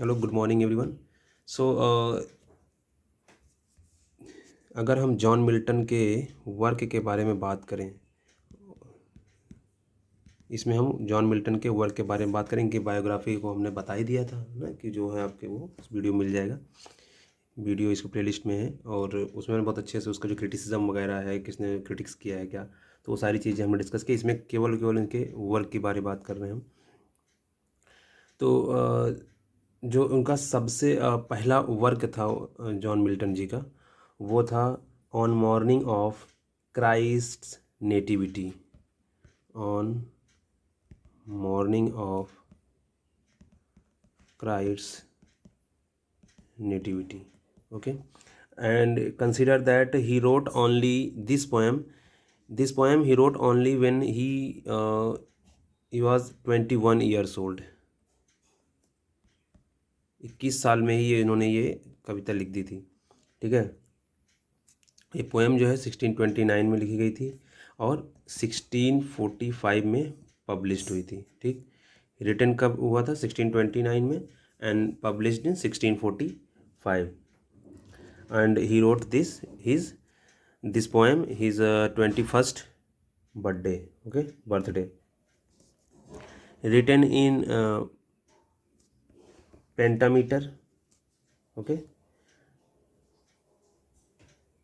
Hello, good morning everyone. So अगर हम John Milton के वर्क के बारे में बात करें, इसमें हम जॉन मिल्टन के वर्क के बारे में बात करें। इनकी बायोग्राफी को हमने बता ही दिया था ना, कि जो है आपके वो वीडियो मिल जाएगा। वीडियो इसको प्लेलिस्ट में है और उसमें बहुत अच्छे से उसका जो क्रिटिसिज्म वगैरह है, किसने क्रिटिक्स किया है क्या, तो वो सारी चीज़ें हमने डिस्कस की। इसमें केवल केवल इनके वर्क के बारे में बात कर रहे हैं हम। तो जो उनका सबसे पहला वर्क था जॉन मिल्टन जी का, वो था on morning of Christ nativity. On morning of Christ nativity, okay. And consider that he wrote only this poem he wrote only when he was 21 years old। 21 साल में ही इन्होंने ये कविता लिख दी थी, ठीक है। ये पोएम जो है 1629 में लिखी गई थी और 1645 में पब्लिश्ड हुई थी, ठीक। रिटन कब हुआ था? 1629 में, and published in 1645। And he wrote this poem his 21st birthday, okay, birthday. Written in pentameter, okay,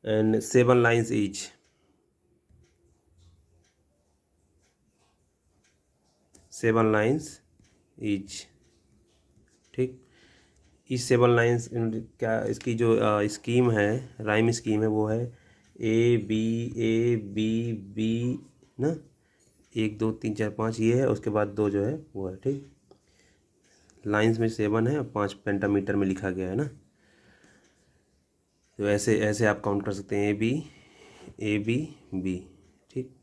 and 7 lines each। 7 lines each, ठीक। इस 7 लाइन्स क्या इसकी जो स्कीम है, राइम स्कीम है, वो है ए बी ना, 1 2 3 4 5 ये है, उसके बाद 2 जो है वो है, ठीक। लाइन्स में 7 है और 5 पेंटामीटर में लिखा गया है ना। तो ऐसे ऐसे आप काउंट कर सकते हैं, ए बी, ठीक।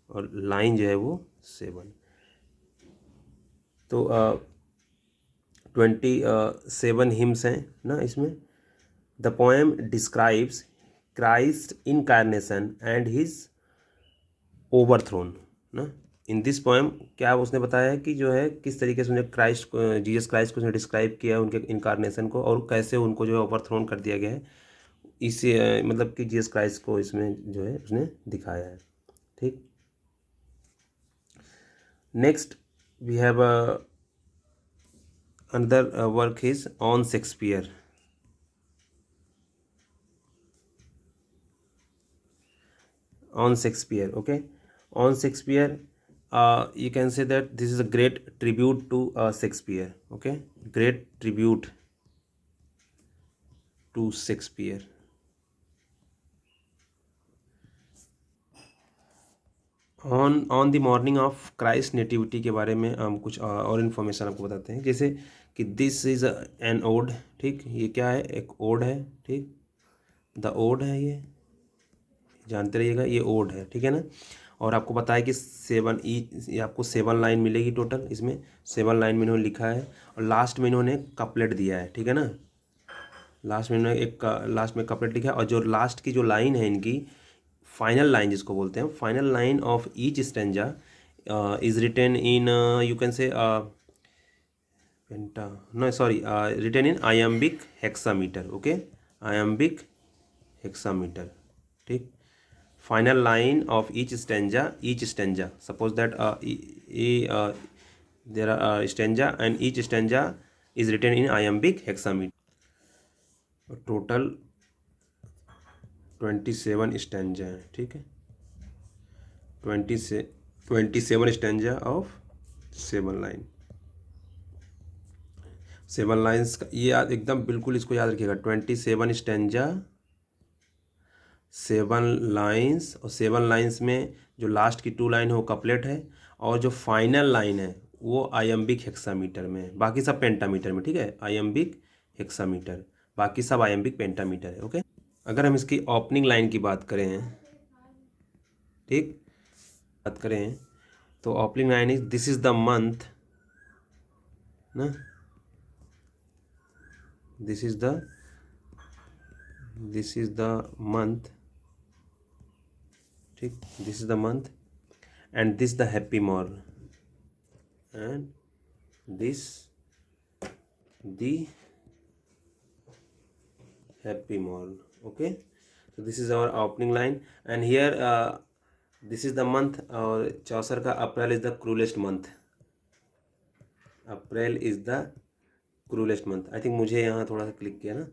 और लाइन जो है वो 7। तो 27 हिम्स हैं ना इसमें। The poem describes Christ incarnation and his overthrown ना। इन दिस पोएम क्या उसने बताया है कि जो है किस तरीके से उसने जीसस क्राइस्ट को उसने डिस्क्राइब किया है, उनके इनकारनेशन को, और कैसे उनको जो है ओवरथ्रोन कर दिया गया है। इसे मतलब कि जीसस क्राइस्ट को इसमें जो है उसने दिखाया है, ठीक। Next we have another work is on Shakespeare। On Shakespeare, okay, on Shakespeare, you can say that this is a great tribute to Shakespeare, okay, great tribute to Shakespeare। On the morning of Christ nativity के बारे में हम कुछ और information आपको बताते हैं, जैसे कि दिस इज़ एन ओड, ठीक। ये क्या है? एक ओड है, ठीक। द ओड है, ये जानते रहिएगा, ये ओड है, ठीक है ना। और आपको पता है कि 7 ये आपको 7 लाइन मिलेगी टोटल। इसमें 7 लाइन में इन्होंने लिखा है और लास्ट में इन्होंने कपलेट दिया है, ठीक है ना। लास्ट में इन्होंने लास्ट में कपलेट लिखा है, और जो लास्ट की जो लाइन है इनकी, फाइनल लाइन जिसको बोलते हैं, final line of each stanza is written in, you can say penta, no sorry, written in iambic hexameter, okay, iambic hexameter, ठीक। final line of each stanza, suppose that there are stanza, and each stanza is written in iambic hexameter। Total 27 stanza है, ठीक है। 27 stanza of 7 line. 7 lines का ये याद एकदम बिल्कुल इसको याद रखिएगा। 27 स्टेंजा, 7 लाइन्स, और 7 लाइन्स में जो लास्ट की 2 लाइन है वो कपलेट है, और जो फाइनल लाइन है वो आयम्बिक हेक्सामीटर में है, बाकी सब पेंटामीटर में, ठीक है। आयम्बिक हेक्सामीटर, बाकी सब आयम्बिक पेंटामीटर है, ओके। अगर हम इसकी ओपनिंग लाइन की बात करें, ठीक, बात करें, तो opening line is this is the month ना, दिस इज द मंथ, ठीक, this is the month, and this the happy morn, and this the happy morn. Okay, so this is our opening line, and here this is the month, और चौसर का April is the cruellest month. April is the cruellest month. I think मुझे यहाँ थोड़ा सा click किया ना,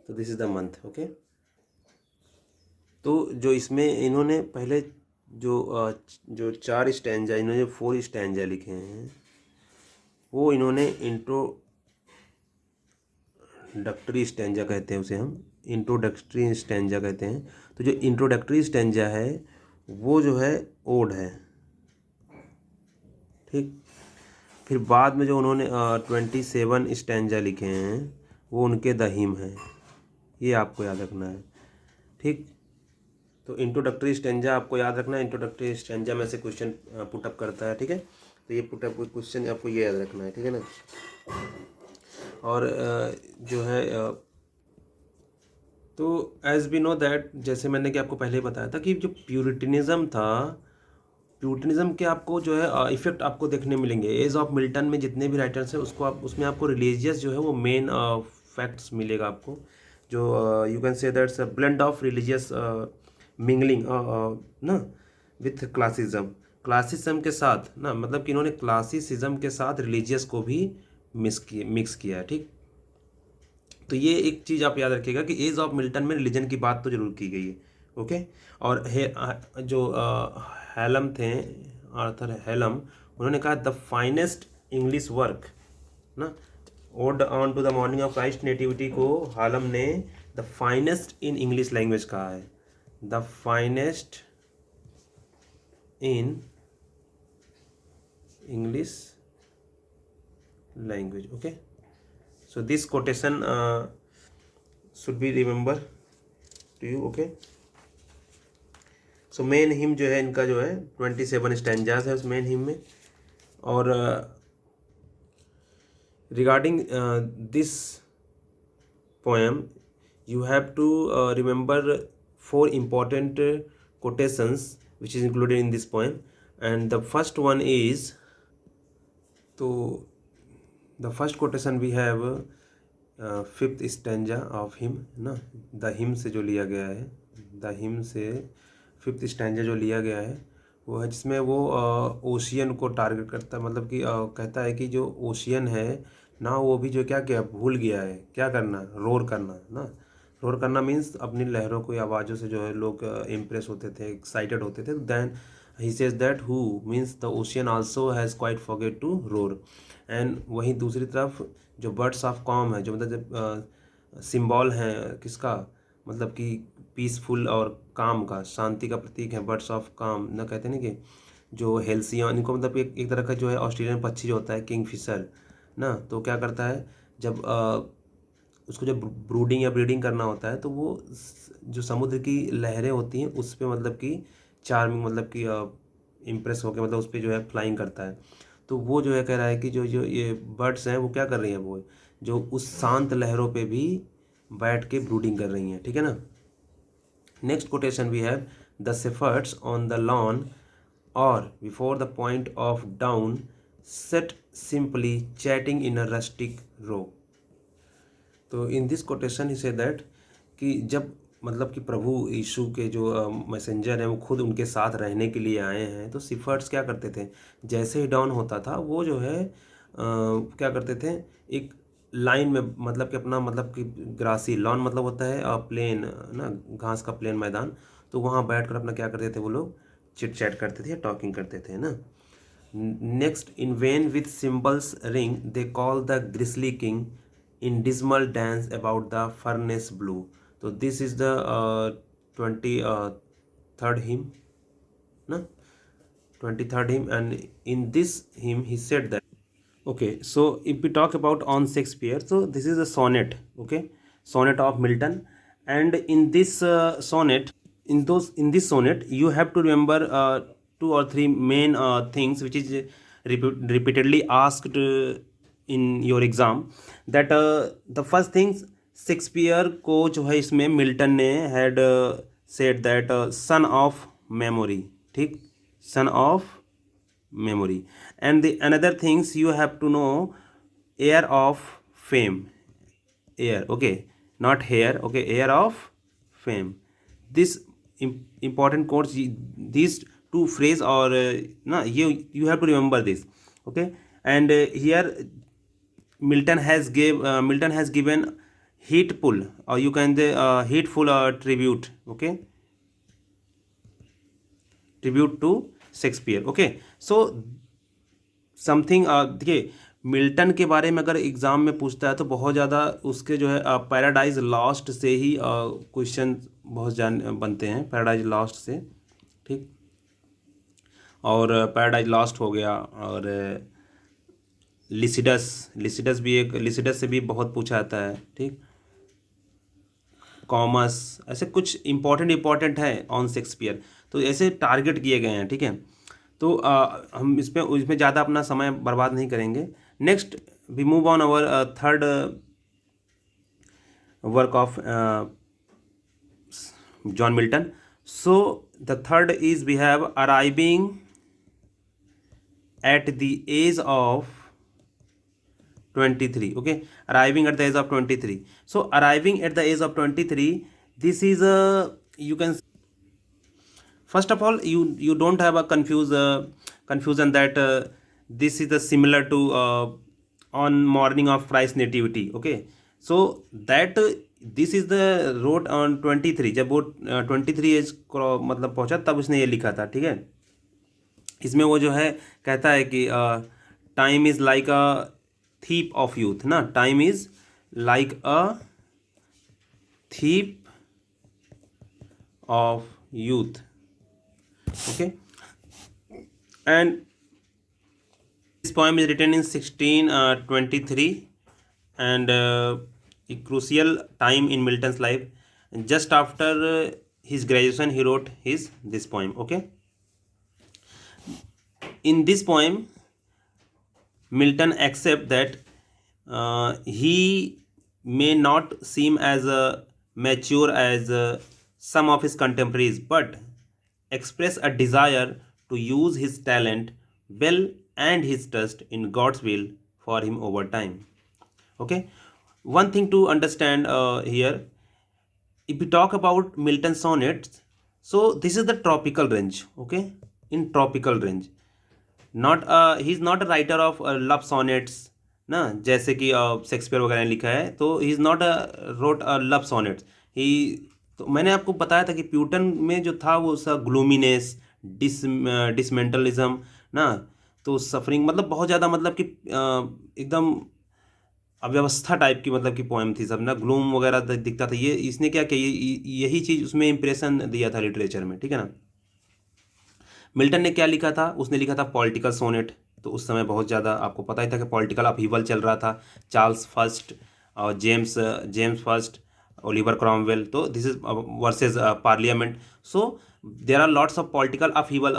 तो this is the month. Okay, तो जो इसमें इन्होंने पहले जो 4 स्टैंजा, इन्होंने जो 4 स्टैंजा लिखे हैं वो इन्होंने इंट्रोडक्टरी स्टैंजा कहते हैं उसे, हम इंट्रोडक्टरी स्टैंजा कहते हैं. तो जो इंट्रोडक्टरी स्टैंजा है वो जो है ओड है. ठीक, फिर बाद में जो उन्होंने 27 स्टैंजा लिखे हैं वो उनके द हिम है. ये आपको याद रखना है. ठीक, तो इंट्रोडक्टरी स्टैंजा आपको याद रखना है. इंट्रोडक्टरी स्टैंजा में से क्वेश्चन पुटअप करता है. ठीक है, तो ये पुटअप क्वेश्चन आपको ये याद रखना है. ठीक है ना. और जो है तो एज वी नो दैट, जैसे मैंने कि आपको पहले बताया था कि जो प्यूरिटनिज़म था, प्यूरिटनिज़म के आपको जो है इफ़ेक्ट आपको देखने मिलेंगे. एज ऑफ मिल्टन में जितने भी राइटर्स हैं उसको आप उसमें आपको रिलीजियस जो है वो मेन फैक्ट्स मिलेगा आपको. जो यू कैन से that's blend of religious mingling ना विथ क्लासिज्म के साथ ना, मतलब कि इन्होंने क्लासिसिज्म के साथ रिलीजियस को भी मिक्स किया है. ठीक, तो ये एक चीज़ आप याद रखिएगा कि एज ऑफ मिल्टन में रिलीजन की बात तो जरूर की गई है. ओके, और जो हेलम थे, आर्थर हेलम, उन्होंने कहा द फाइनेस्ट इंग्लिश वर्क ना, ode on to the morning of Christ nativity को हालम ने the finest in English language कहा है. The finest in English language. Okay, so this quotation should be remember to you. Okay, so main him जो है इनका जो है 27 stanzas है उस मेन हिम में. और regarding this poem you have to remember 4 important quotations which is included in this poem, and the first one is, तो the first quotation we have 5th stanza of hymn ना, the hymn से जो लिया गया है, the hymn से 5th stanza जो लिया गया है वो है जिसमें वो ओशियन को टारगेट करता है. मतलब कि कहता है कि जो ओशियन है ना वो भी जो क्या भूल गया है क्या करना, रोर करना ना. रोर करना मीन्स अपनी लहरों को, आवाज़ों से जो है लोग इम्प्रेस होते थे, एक्साइटेड होते थे. Then he says that who means the ocean also has quite forget to roar. And वहीं दूसरी तरफ जो बर्ड्स ऑफ कॉम है, जो मतलब जब सिम्बॉल है किसका, मतलब कि पीसफुल और काम का, शांति का प्रतीक है बर्ड्स ऑफ काम ना, कहते हैं ना कि जो हेल्सियन, इनको मतलब एक तरह का जो है ऑस्ट्रेलियन पक्षी जो होता है किंगफिशर ना, तो क्या करता है जब उसको जब ब्रूडिंग या ब्रीडिंग करना होता है तो वो जो समुद्र की लहरें होती हैं उस पर मतलब कि चार्मिंग, मतलब कि इम्प्रेस होकर मतलब उस पर जो है फ्लाइंग करता है. तो वो जो है कह रहा है कि जो जो ये बर्ड्स हैं वो क्या कर रही हैं, वो जो उस शांत लहरों पे भी बैठ के ब्रूडिंग कर रही हैं. ठीक है ना. Next quotation we have the shepherds on the lawn or before the point of dawn set simply chatting in a rustic row. तो in this quotation he say that कि जब मतलब कि प्रभु यीशु के जो मैसेंजर हैं वो खुद उनके साथ रहने के लिए आए हैं, तो सिफर्ट्स क्या करते थे, जैसे ही डाउन होता था वो जो है क्या करते थे, एक लाइन में, मतलब कि अपना, मतलब कि ग्रासी लॉन मतलब होता है प्लेन ना, घास का प्लेन मैदान, तो वहाँ बैठ कर अपना क्या करते थे वो लोग, चिट चैट करते थे या टॉकिंग करते थे ना. Next, in vain with symbols ring they call the grisly king in dismal dance about the furnace blue. So this is the 23rd hymn na, 23rd hymn, and in this hymn he said that, okay, so if we talk about on Shakespeare, so this is a sonnet. Okay, sonnet of Milton, and in this sonnet, in this sonnet you have to remember 2 or 3 main things which is repeatedly asked in your exam. that the first things, Shakespeare को जो है इसमें Milton ने had said that son of memory. ठीक, son of memory. And the another things you have to know, air of fame. air, okay, not hair, okay, air of fame. This important quotes, these two phrase or no, you have to remember this, okay. And here Milton has given hateful, or you can say hateful tribute, okay, tribute to Shakespeare, okay. So something, देखिए Milton के बारे में अगर exam में पूछता है तो बहुत ज़्यादा उसके जो है पैराडाइज लॉस्ट से ही क्वेश्चन बहुत जान बनते हैं, पैराडाइज लॉस्ट से, ठीक. और पैराडाइज लॉस्ट हो गया, और लिसिडस, लिसिडस भी एक, लिसिडस से भी बहुत पूछा जाता है, ठीक. कॉमर्स, ऐसे कुछ इंपॉर्टेंट है ऑन शेक्सपियर, तो ऐसे टारगेट किए गए हैं, ठीक है. तो हम इसमें ज़्यादा अपना समय बर्बाद नहीं करेंगे. Next we move on our third work of John Milton. So the third is we have arriving at the age of 23, okay, arriving at the age of 23. So arriving at the age of 23, this is a, you can, first of all, you don't have a confusion that this is the similar to on morning of Christ nativity, okay. So that this is the wrote on 23, जब वो 23 as मतलब पहुंचा तब उसने ये लिखा था, ठीक है. इसमें वो जो है कहता है कि time is like a thief of youth, ना, time is like a thief of youth, okay. And this poem is written in 1623, and a crucial time in Milton's life. Just after his graduation he wrote this poem, okay. In this poem Milton accepts that he may not seem as mature as some of his contemporaries, but express a desire to use his talent well and his trust in God's will for him over time. Okay, one thing to understand here, if we talk about Milton sonnets, so this is the tropical range, okay, in tropical range. Not he is not a writer of love sonnets ना, जैसे कि Shakespeare वगैरह ने लिखा है, तो he is not wrote a love sonnets ही. तो मैंने आपको बताया था कि प्यूटन में जो था वो सा ग्लूमीनेस, डिसमेंटलिज्म ना, तो सफरिंग, मतलब बहुत ज़्यादा, मतलब कि एकदम अव्यवस्था टाइप की, मतलब कि पोएम थी सब ना, ग्लूम वगैरह दिखता था. ये इसने क्या किया, यही चीज़ उसमें इंप्रेशन दिया था लिटरेचर में, ठीक है ना. मिल्टन ने क्या लिखा था, उसने लिखा था पॉलिटिकल सोनेट. तो उस समय बहुत ज़्यादा आपको पता ही था कि पॉलिटिकल अपहीवल चल रहा था, चार्ल्स फर्स्ट और जेम्स फर्स्ट, ओलिवर क्रॉमवेल, तो this is versus parliament. So there are lots of political upheaval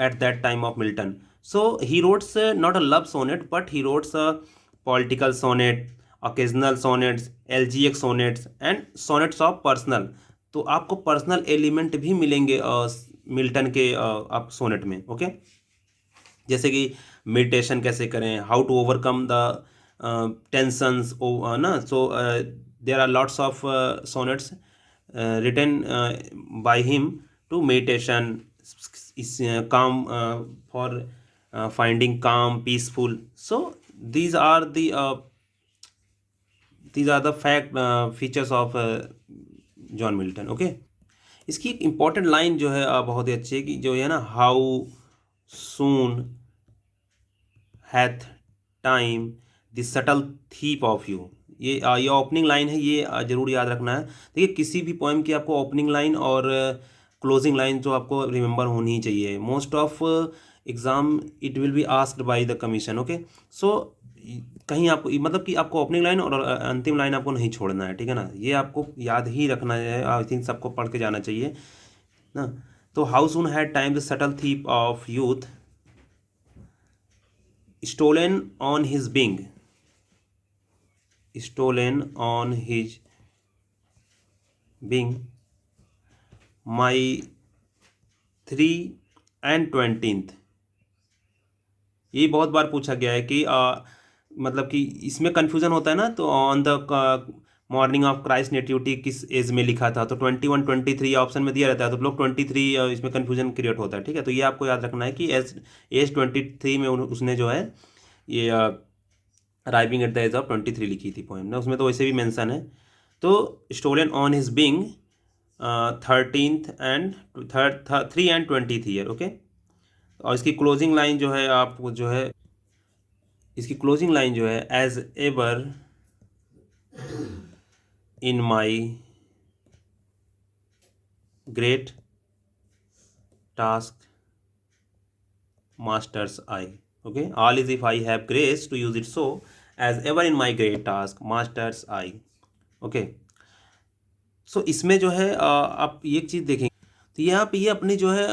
at that time of Milton. So he wrotes not a love sonnet, but he wrotes political sonnet, occasional sonnets, elegiac sonnets and sonnets of personal. तो आपको personal element भी मिलेंगे Milton के आप sonnet में, okay. जैसे कि meditation कैसे करें, how to overcome the tensions ना. So there are lots of sonnets written by him to meditation, calm for finding calm, peaceful. So these are the fact features of John Milton, okay. इसकी एक important line जो है बहुत ही अच्छी है, कि जो है ना, how soon hath time the subtle thief of you. ये ओपनिंग लाइन है, ये जरूर याद रखना है. देखिए किसी भी पोएम की आपको ओपनिंग लाइन और क्लोजिंग लाइन जो आपको रिमेंबर होनी ही चाहिए. Most of exam it will be asked by the commission, okay. So कहीं आपको, मतलब कि आपको ओपनिंग लाइन और अंतिम लाइन आपको नहीं छोड़ना है, ठीक है ना. ये आपको याद ही रखना है, आई थिंक सबको पढ़ के जाना चाहिए ना. तो how soon had time the subtle thief of youth stolen on his wing, stolen on his wing my 3 and 20th. ये बहुत बार पूछा गया है कि मतलब कि इसमें कन्फ्यूज़न होता है ना, तो on the morning of Christ nativity किस एज में लिखा था, तो 21 23 ऑप्शन में दिया रहता है, तो लोग 23 इसमें कन्फ्यूजन क्रिएट होता है, ठीक है। तो ये आपको याद रखना है कि एज 23 में उसने जो है ये arriving at the age of 23 लिखी थी पोएम ना, उसमें तो वैसे भी मेंशन है। तो stolen on his wing 13th and 3 and 20th year, okay. और इसकी क्लोजिंग लाइन जो है आपको जो है, इसकी क्लोजिंग लाइन जो है, as ever in my great taskmaster's eye, okay, all is if I have grace to use it so as ever in my great taskmaster's eye, okay. So इसमें जो है आप एक चीज़ देखेंगे, तो यहाँ पे ये अपने जो है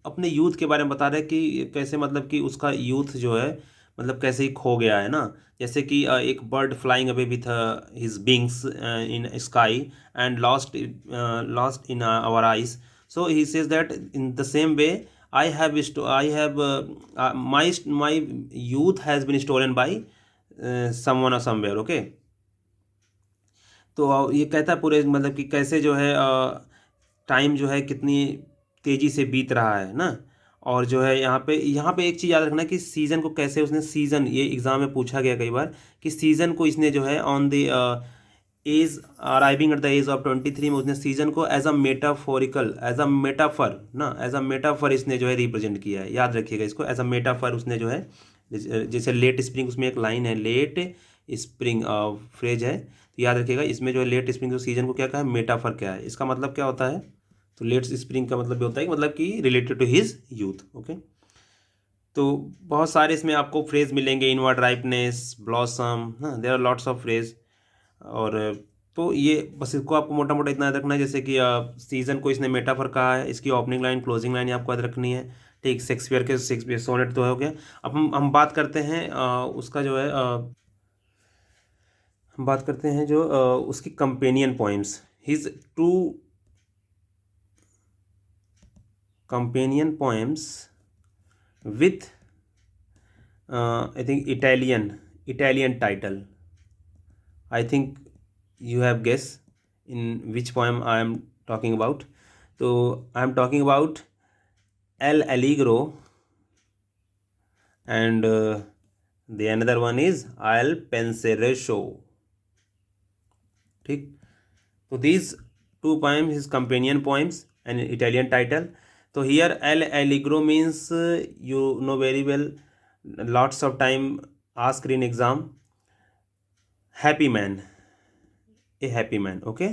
अपने यूथ के बारे में बता रहे हैं कि कैसे मतलब कि उसका यूथ जो है मतलब कैसे ही खो गया है ना। जैसे कि एक bird flying away with his wings in sky and lost in our eyes, so he says that in the same way I have my youth has been stolen by someone और समवेयर, ओके। तो ये कहता है पूरे मतलब कि कैसे जो है टाइम जो है कितनी तेज़ी से बीत रहा है ना। और जो है यहाँ पे एक चीज़ याद रखना कि सीज़न को कैसे उसने, सीज़न ये एग्ज़ाम में पूछा गया कई बार कि सीज़न को इसने जो है on the age arriving at the age of 23 में उसने सीज़न को as a metaphorical, as a metaphor ना, एज अ मेटाफर इसने जो है रिप्रेजेंट किया है। याद रखिएगा इसको, एज अ मेटाफर उसने जो है जैसे लेट स्प्रिंग, उसमें एक लाइन है लेट स्प्रिंग फ्रेज है, तो याद रखिएगा इसमें जो है लेट स्प्रिंग जो सीजन को क्या कहा है, मेटाफर क्या है, इसका मतलब क्या होता है, तो लेट स्प्रिंग का मतलब ये होता है कि मतलब कि related to his youth, okay. तो बहुत सारे इसमें आपको फ्रेज मिलेंगे, इनवर्ड राइपनेस, ब्लॉसम, हाँ, there are lots of phrase. और तो ये बस इसको आपको मोटा मोटा इतना याद रखना है, जैसे कि सीजन को इसने मेटाफर कहा है, इसकी ओपनिंग लाइन क्लोजिंग लाइन आपको याद रखनी है, ठीक। शेक्सपियर सोनेट तो हो गया। अब हम बात करते हैं उसका जो है हम बात करते हैं जो उसकी companion poems, his two companion poems with I think Italian title. I think you have guess in which poem I am talking about. So I am talking about El Allegro, and the another one is Al Penseroso, ठीक। तो these two poems his companion poems and Italian title. So here El Allegro means you know very well, lots of time asked in exam, happy man, a happy man, okay.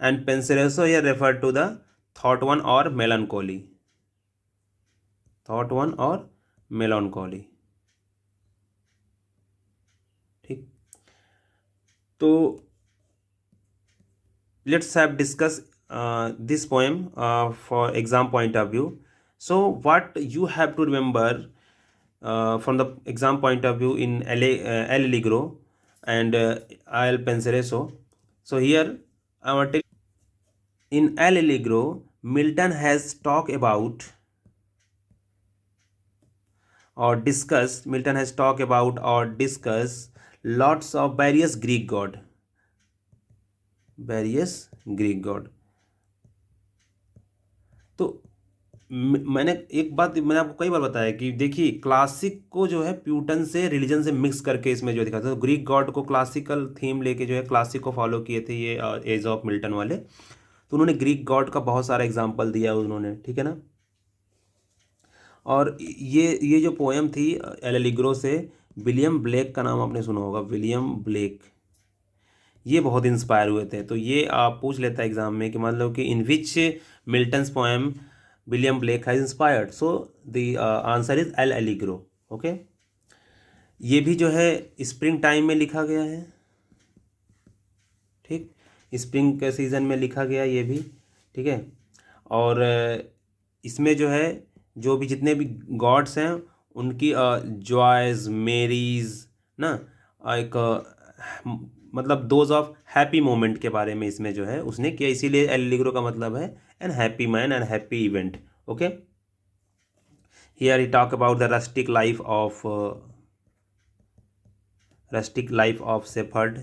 And penseroso here referred to the thought one or melancholy, thought one or melancholy, ठीक। तो let's have discuss this poem for exam point of view. So what you have to remember from the exam point of view in L'Allegro and Il Penseroso. So here I want in L'Allegro Milton has talk about or discuss, Milton has talked about or discuss lots of various Greek god, various Greek god। तो मैंने एक बात मैंने आपको कई बार बताया कि देखिए क्लासिक को जो है प्यूटन से रिलीजन से मिक्स करके इसमें जो दिखाते हैं, तो ग्रीक गॉड को क्लासिकल थीम लेके जो है क्लासिक को फॉलो किए थे ये एज ऑफ मिल्टन वाले। तो उन्होंने ग्रीक गॉड का बहुत सारा एग्जाम्पल दिया उन्होंने, ठीक है ना। और ये जो पोएम थी एल एलिग्रो से, विलियम ब्लेक का नाम आपने सुना होगा, विलियम ब्लेक, ये बहुत इंस्पायर हुए थे। तो ये आप पूछ लेता है एग्जाम में कि मतलब कि in which Milton's poem William Blake has inspired, so the answer is L'Allegro, okay. ये भी जो है स्प्रिंग टाइम में लिखा गया है, ठीक, स्प्रिंग के सीज़न में लिखा गया ये भी, ठीक है। और इसमें जो है जो भी जितने भी गॉड्स हैं उनकी जॉयज मेरीज ना, एक मतलब दोज ऑफ हैप्पी मोमेंट के बारे में इसमें जो है उसने किया, इसीलिए एल एलिग्रो का मतलब है an happy man and happy event, okay. Here he talk about the rustic life of rustic life of shepherd,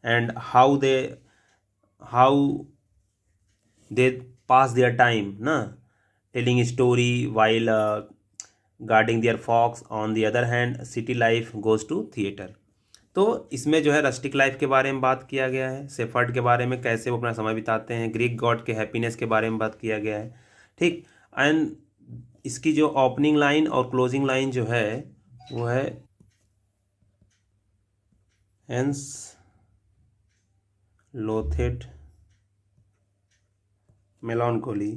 and how they pass their time na, telling a story while guarding their flocks. On the other hand, city life goes to theater. तो इसमें जो है rustic life के बारे में बात किया गया है, सेफर्ड के बारे में कैसे वो अपना समय बिताते हैं, ग्रीक गॉड के हैप्पीनेस के बारे में बात किया गया है, ठीक। एंड इसकी जो ओपनिंग लाइन और क्लोजिंग लाइन जो है वो है hence लोथेट melancholy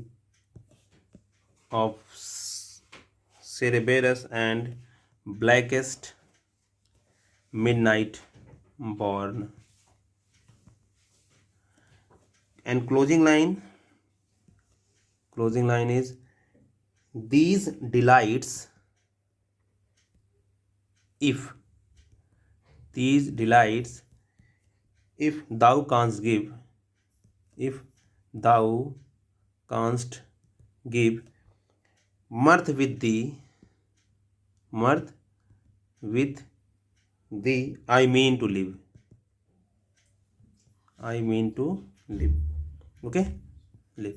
of Cerberus and blackest midnight born. And closing line is these delights, if if thou canst give, if thou canst give mirth with thee, I mean to live. Okay, live.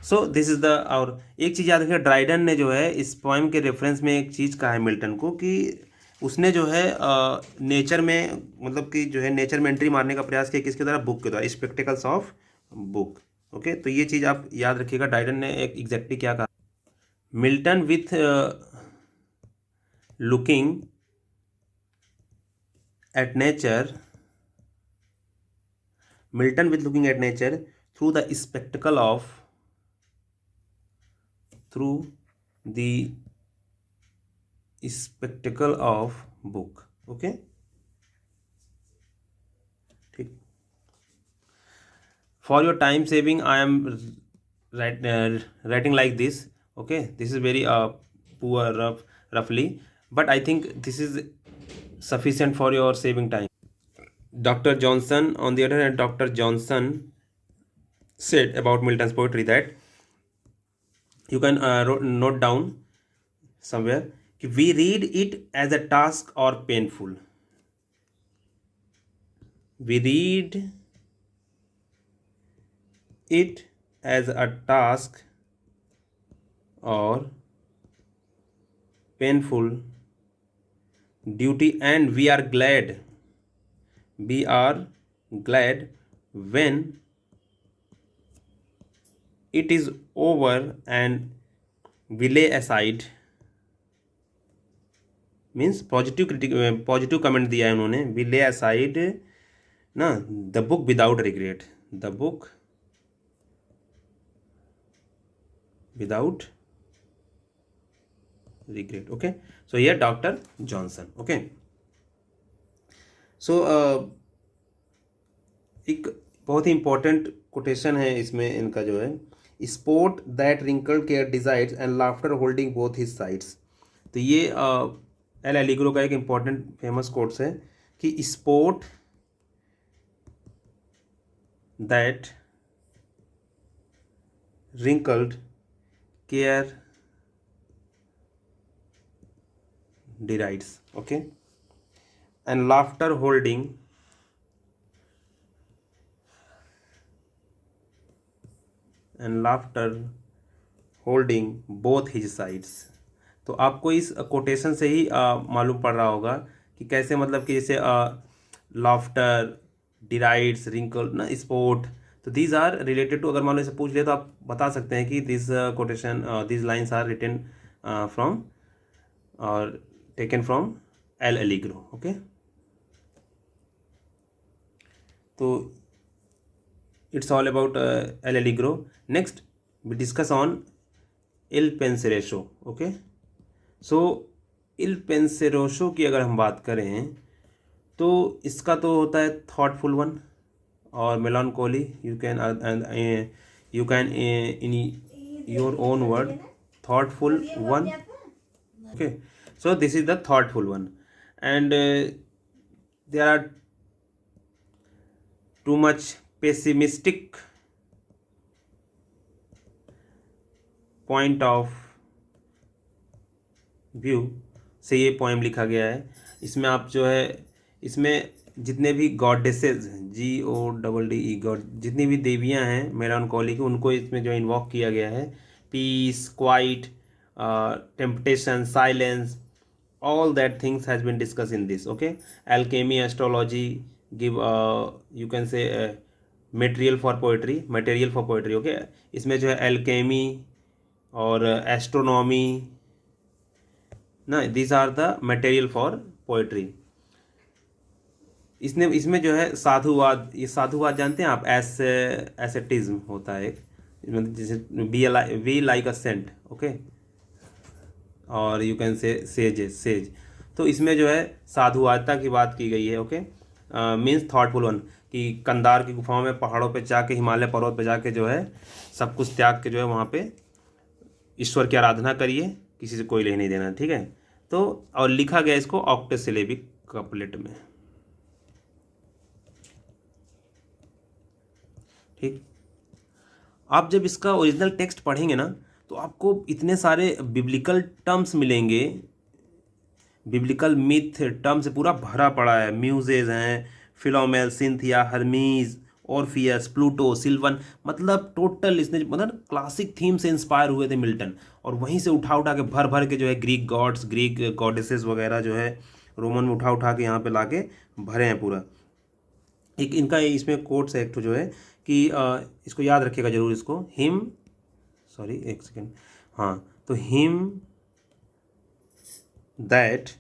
So this is the. और एक चीज़ याद रखिए, Dryden ने जो है इस poem के reference में एक चीज़ कहा है मिल्टन को कि उसने जो है नेचर में, मतलब कि जो है नेचर में एंट्री मारने का प्रयास किया, किसके द्वारा, बुक के द्वारा, स्पेक्टिकल्स ऑफ बुक। ओके, तो ये चीज़ आप याद रखिएगा, ड्राइडन ने एक एग्जैक्टली क्या कहा। Milton with looking at nature, through the spectacle of book. Okay, ठीक। For your time saving, I am writing like this. Okay, this is very poor, roughly, but I think this is sufficient for your saving time. Dr. Johnson, on the other hand, Dr. Johnson said about Milton's poetry that you can note down somewhere, we read it as a task or painful. We read it as a task or painful duty, and we are glad when it is over and we lay aside, means positive comment दिया है उन्होंने, we lay aside ना the book without regret, the book without regret. Okay, so ये doctor Johnson. Okay, सो एक बहुत ही important quotation है इसमें इनका जो है, sport that wrinkled care derides and laughter holding both his sides. तो ये एल एलिग्रो का एक इम्पॉर्टेंट फेमस कोट्स है कि sport that wrinkled care derides, okay, and laughter holding both his sides. तो आपको इस कोटेशन से ही मालूम पड़ रहा होगा कि कैसे, मतलब कि जैसे लाफ्टर, डिराइड्स, रिंकल ना, स्पोर्ट, तो दीज आर रिलेटेड टू, अगर मान लो इसे पूछ ले तो आप बता सकते हैं कि this quotation, this lines are written from or taken from L'Allegro. Okay, तो it's all about L'Allegro. Next we discuss on Il Penseroso. Okay, so Il Penseroso की अगर हम बात करें तो इसका तो होता है थॉटफुल वन और मेलानकोली, you can in your own word thoughtful one. Okay, so this is the thoughtful one, and there are too much pessimistic point of view. से ये पोएम लिखा गया है। इसमें आप जो है, इसमें जितने भी गॉडेसेस, GODDE गॉड, जितनी भी देवियां हैं मेलानकोली की, उनको इसमें जो इन्वॉक किया गया है। Peace, quiet, temptation, silence, all that things has been discussed in this. Okay, alchemy, astrology give you can say material for poetry. Okay, इसमें जो है alchemy और astronomy ना, these are the material for poetry. इसमें जो है साधुवाद, ये साधुवाद जानते हैं आप, एसेटिज्म होता है एक, मतलब जैसे we like a saint. Okay, और यू कैन से सेज। तो इसमें जो है साधुवादता की बात की गई है। ओके, मीन्स थॉटफुल वन, कि कंधार की गुफाओं में, पहाड़ों पे जाके, हिमालय पर्वत पे जाके जो है सब कुछ त्याग के जो है वहाँ पे ईश्वर की आराधना करिए, किसी से कोई ले नहीं देना। ठीक है, तो और लिखा गया इसको ऑक्टेसिलेबिक कपलेट में। ठीक, आप जब इसका ओरिजिनल टेक्स्ट पढ़ेंगे ना, तो आपको इतने सारे बिब्लिकल टर्म्स मिलेंगे, बिब्लिकल मिथ टर्म्स पूरा भरा पड़ा है। म्यूजेज हैं, फिलोमेल, सिंथिया, हर्मीज, ऑर्फियस, प्लूटो, सिल्वन, मतलब टोटल इसने, मतलब क्लासिक थीम से इंस्पायर हुए थे मिल्टन, और वहीं से उठा उठा के भर भर के जो है ग्रीक गॉड्स, ग्रीक गॉडेसेस वगैरह जो है रोमन में उठा उठा के यहाँ पे लाके भरे हैं पूरा। एक इनका इसमें कोट्स है एक तो जो है कि इसको याद रखिएगा जरूर, इसको हिम, सॉरी एक सेकेंड, हाँ, तो him that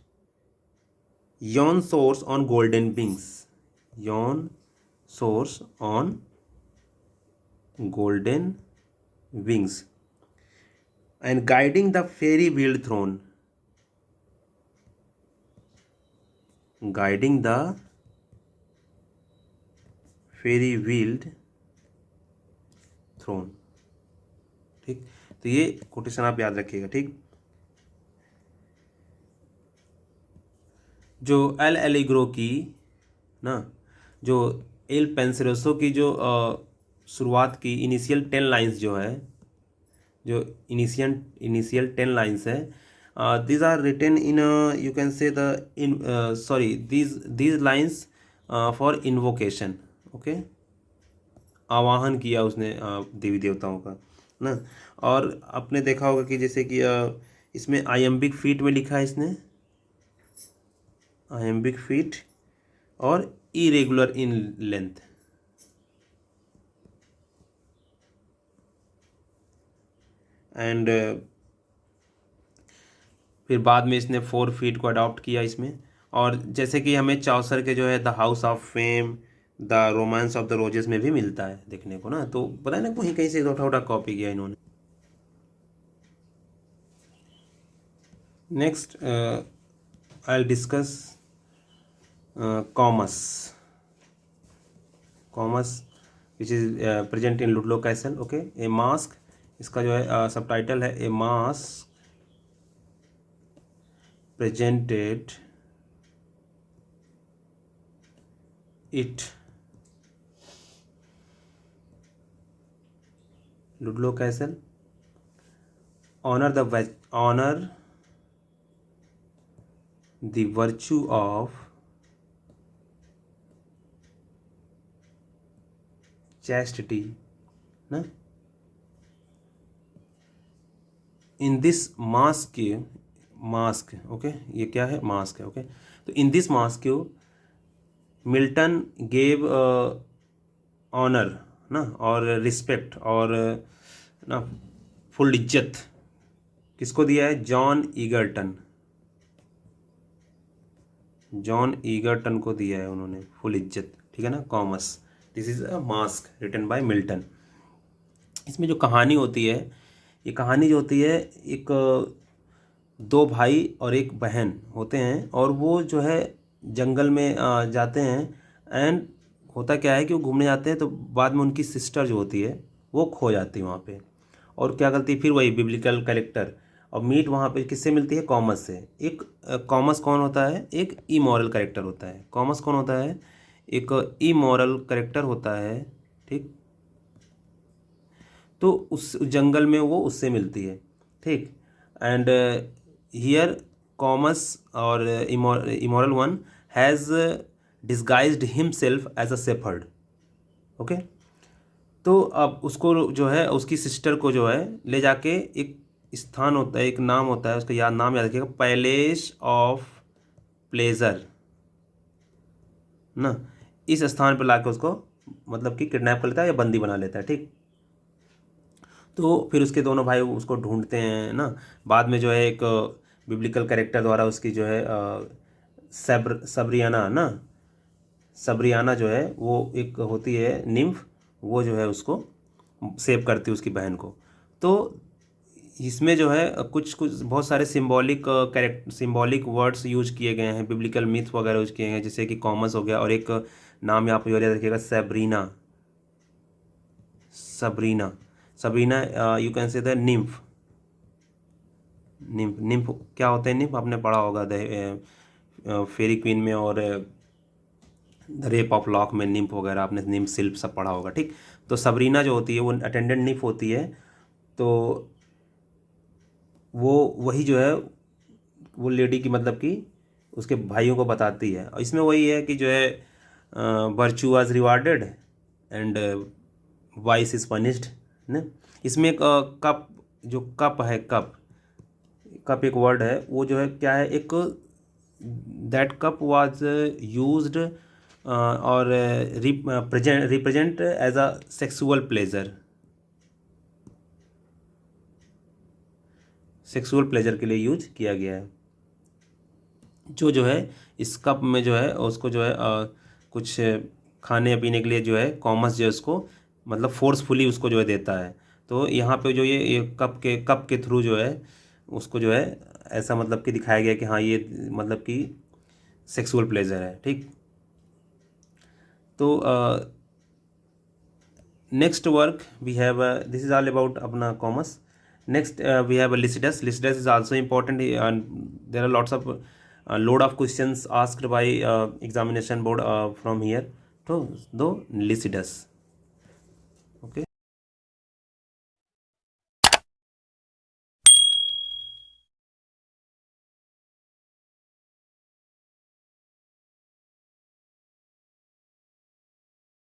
yon soars on golden wings, yon soars on golden wings, and guiding the fairy wheeled throne, guiding the fairy wheeled throne। ठीक, तो ये कोटेशन आप याद रखिएगा। ठीक, जो एल एलिग्रो की ना, जो एल पेंसिरोसो की जो शुरुआत की इनिशियल 10 लाइंस जो है, जो इनिशियल 10 लाइंस है, these are written in you can say the in sorry these lines for invocation। Okay, आवाहन किया उसने देवी देवताओं का ना। और आपने देखा होगा कि जैसे कि इसमें आयम्बिक फीट में लिखा है इसने, आयम्बिक फीट और इरेगुलर इन लेंथ। एंड फिर बाद में इसने 4 फीट को अडॉप्ट किया इसमें। और जैसे कि हमें चौसर के जो है the house of fame, the romance of the roses में भी मिलता है देखने को ना, तो पता है ना, कहीं कहीं से उठा उठा कॉपी किया इन्होंने। Next I will discuss commas, commas which is present in Ludlow castle. Okay, A mask, इसका जो है सब टाइटल है ए mask presented it Ludlow Castle, honor the virtue of chastity ना। इन दिस मास्क, ओके, ये क्या है, मास्क है। ओके, तो in this masque Milton gave honour ना, और रिस्पेक्ट, और ना फुल इज्जत किसको दिया है, जॉन ईगर्टन को दिया है उन्होंने फुल इज्जत। ठीक है ना, Comus, this is a masque written by Milton. इसमें जो कहानी होती है, ये कहानी जो होती है, एक 2 भाई और एक बहन होते हैं, और वो जो है जंगल में जाते हैं। एंड होता क्या है कि वो घूमने जाते हैं, तो बाद में उनकी सिस्टर जो होती है वो खो जाती है वहाँ पे। और क्या करती है फिर वही बिब्लिकल कैरेक्टर, और मीट वहाँ पे किससे मिलती है, कॉमस से। एक कॉमस कौन होता है, एक इमोरल कैरेक्टर होता है। कॉमस कौन होता है, एक इमोरल कैरेक्टर होता है। ठीक, तो उस जंगल में वो उससे मिलती है। ठीक, एंड हियर कॉमस और immoral one has disguised himself as a shepherd. Okay, तो अब उसको जो है उसकी सिस्टर को जो है ले जाके एक स्थान होता है, एक नाम होता है, उसका नाम याद रखिएगा, पैलेस ऑफ प्लेजर ना। इस स्थान पर लाके उसको मतलब कि किडनैप कर लेता है या बंदी बना लेता है, ठीक। तो फिर उसके दोनों भाई उसको ढूंढते हैं ना। बाद में जो है एक बिब्लिकल कैरेक्टर द्वारा उसकी जो है सबरियाना ना, सबरियाना जो है वो एक होती है निम्फ, वो जो है उसको सेव करती है उसकी बहन को। तो इसमें जो है कुछ कुछ बहुत सारे सिंबॉलिक वर्ड्स यूज किए गए हैं, बिब्लिकल मिथ वगैरह यूज किए हैं, जैसे कि कॉमस हो गया, और एक नाम यहाँ पे याद रखिएगा, Sabrina. Sabrina, Sabrina you can say the nymph. Nymph, nymph क्या होता है? निम्फ आपने पढ़ा होगा द फेरी क्वीन में, और द रेप ऑफ लॉक में निम्फ वगैरह आपने निम्फ शिल्प सब पढ़ा होगा, ठीक। तो सबरीना जो होती है वो अटेंडेंट निम्फ होती है। तो वो वही जो है वो लेडी की मतलब कि उसके भाइयों को बताती है। और इसमें वही है कि जो है virtue was rewarded and vice is punished ना। इसमें एक कप, जो कप है, कप, कप एक वर्ड है, वो जो है क्या है, एक दैट कप वाज यूज्ड और represent as a sexual pleasure, sexual pleasure के लिए यूज किया गया है। जो है इस कप में जो है उसको जो है कुछ खाने पीने के लिए जो है कॉमस जो है उसको मतलब फोर्सफुली उसको जो है देता है। तो यहाँ पे जो ये कप के थ्रू जो है उसको जो है ऐसा मतलब कि दिखाया गया कि हाँ ये मतलब कि सेक्सुअल प्लेजर है, ठीक। तो next work we have, this is all about अपना Comus. Next we have Lycidas. Lycidas is also important and there are lots of load of questions asked by examination board from here. तो दो Lycidas